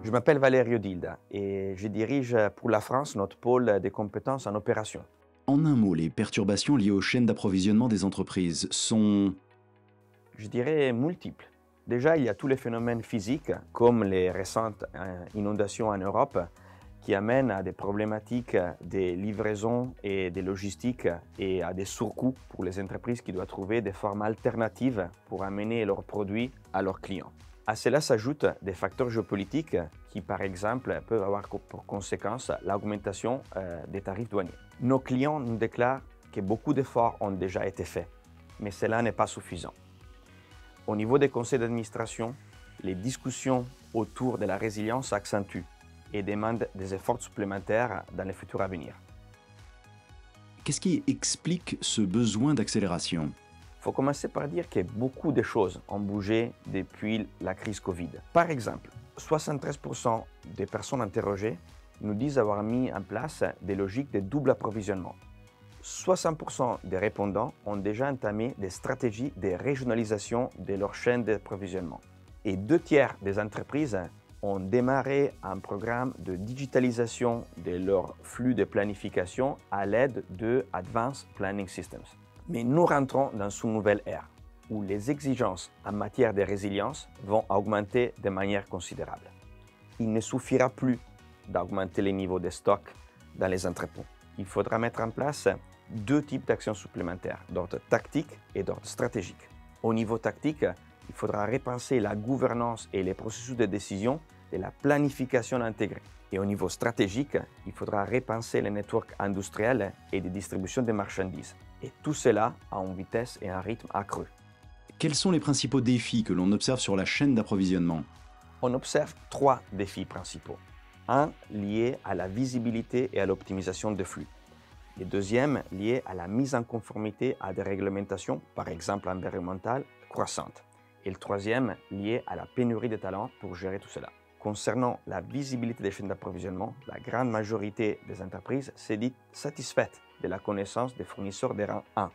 Je m'appelle Valerio Dilda et je dirige pour la France notre pôle des compétences en opération. En un mot, les perturbations liées aux chaînes d'approvisionnement des entreprises sont... Je dirais multiples. Déjà, il y a tous les phénomènes physiques, comme les récentes inondations en Europe, qui amènent à des problématiques des livraisons et des logistiques et à des surcoûts pour les entreprises qui doivent trouver des formes alternatives pour amener leurs produits à leurs clients. À cela s'ajoutent des facteurs géopolitiques qui, par exemple, peuvent avoir pour conséquence l'augmentation des tarifs douaniers. Nos clients nous déclarent que beaucoup d'efforts ont déjà été faits, mais cela n'est pas suffisant. Au niveau des conseils d'administration, les discussions autour de la résilience s'accentuent et demandent des efforts supplémentaires dans les futurs à venir. Qu'est-ce qui explique ce besoin d'accélération? Il faut commencer par dire que beaucoup de choses ont bougé depuis la crise Covid. Par exemple, 73% des personnes interrogées nous disent avoir mis en place des logiques de double approvisionnement. 60% des répondants ont déjà entamé des stratégies de régionalisation de leur chaîne d'approvisionnement. Et 2/3 des entreprises ont démarré un programme de digitalisation de leur flux de planification à l'aide de Advanced Planning Systems. Mais nous rentrons dans une nouvelle ère où les exigences en matière de résilience vont augmenter de manière considérable. Il ne suffira plus d'augmenter les niveaux de stock dans les entrepôts. Il faudra mettre en place deux types d'actions supplémentaires, d'ordre tactique et d'ordre stratégique. Au niveau tactique, il faudra repenser la gouvernance et les processus de décision de la planification intégrée. Et au niveau stratégique, il faudra repenser les networks industriels et de distribution des marchandises. Et tout cela à une vitesse et un rythme accru. Quels sont les principaux défis que l'on observe sur la chaîne d'approvisionnement? On observe trois défis principaux. Un lié à la visibilité et à l'optimisation des flux. Le deuxième lié à la mise en conformité à des réglementations, par exemple environnementales, croissantes. Et le troisième lié à la pénurie de talents pour gérer tout cela. Concernant la visibilité des chaînes d'approvisionnement, la grande majorité des entreprises s'est dit satisfaite de la connaissance des fournisseurs de rang 1.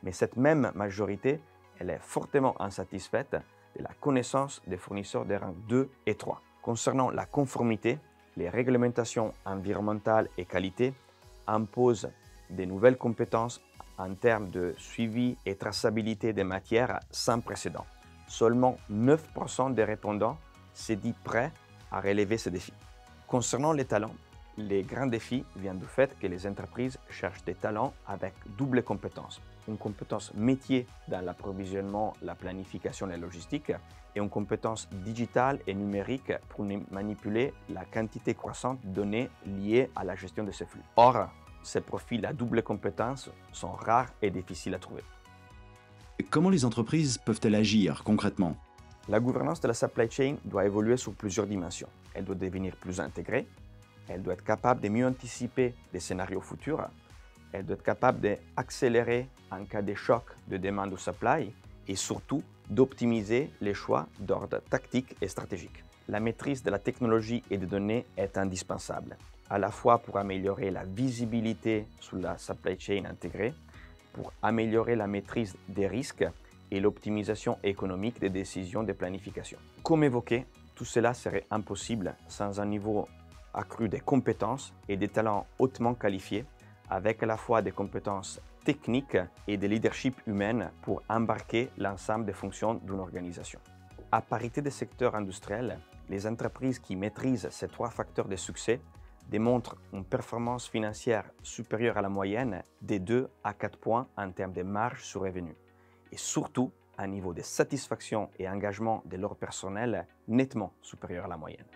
Mais cette même majorité, elle est fortement insatisfaite de la connaissance des fournisseurs de rang 2 et 3. Concernant la conformité, les réglementations environnementales et qualité imposent de nouvelles compétences en termes de suivi et traçabilité des matières sans précédent. Seulement 9% des répondants s'est dit prêt à relever ces défis. Concernant les talents, les grands défis viennent du fait que les entreprises cherchent des talents avec double compétence. Une compétence métier dans l'approvisionnement, la planification et la logistique et une compétence digitale et numérique pour manipuler la quantité croissante de données liées à la gestion de ces flux. Or, ces profils à double compétence sont rares et difficiles à trouver. Comment les entreprises peuvent-elles agir concrètement? La gouvernance de la supply chain doit évoluer sur plusieurs dimensions. Elle doit devenir plus intégrée, elle doit être capable de mieux anticiper des scénarios futurs, elle doit être capable d'accélérer en cas de choc de demande ou supply et surtout d'optimiser les choix d'ordre tactique et stratégique. La maîtrise de la technologie et des données est indispensable, à la fois pour améliorer la visibilité sur la supply chain intégrée, pour améliorer la maîtrise des risques et l'optimisation économique des décisions de planification. Comme évoqué, tout cela serait impossible sans un niveau accru des compétences et des talents hautement qualifiés, avec à la fois des compétences techniques et des leadership humaines pour embarquer l'ensemble des fonctions d'une organisation. À parité des secteurs industriels, les entreprises qui maîtrisent ces trois facteurs de succès démontrent une performance financière supérieure à la moyenne des 2 à 4 points en termes de marge sur revenu. Et surtout un niveau de satisfaction et engagement de leur personnel nettement supérieur à la moyenne.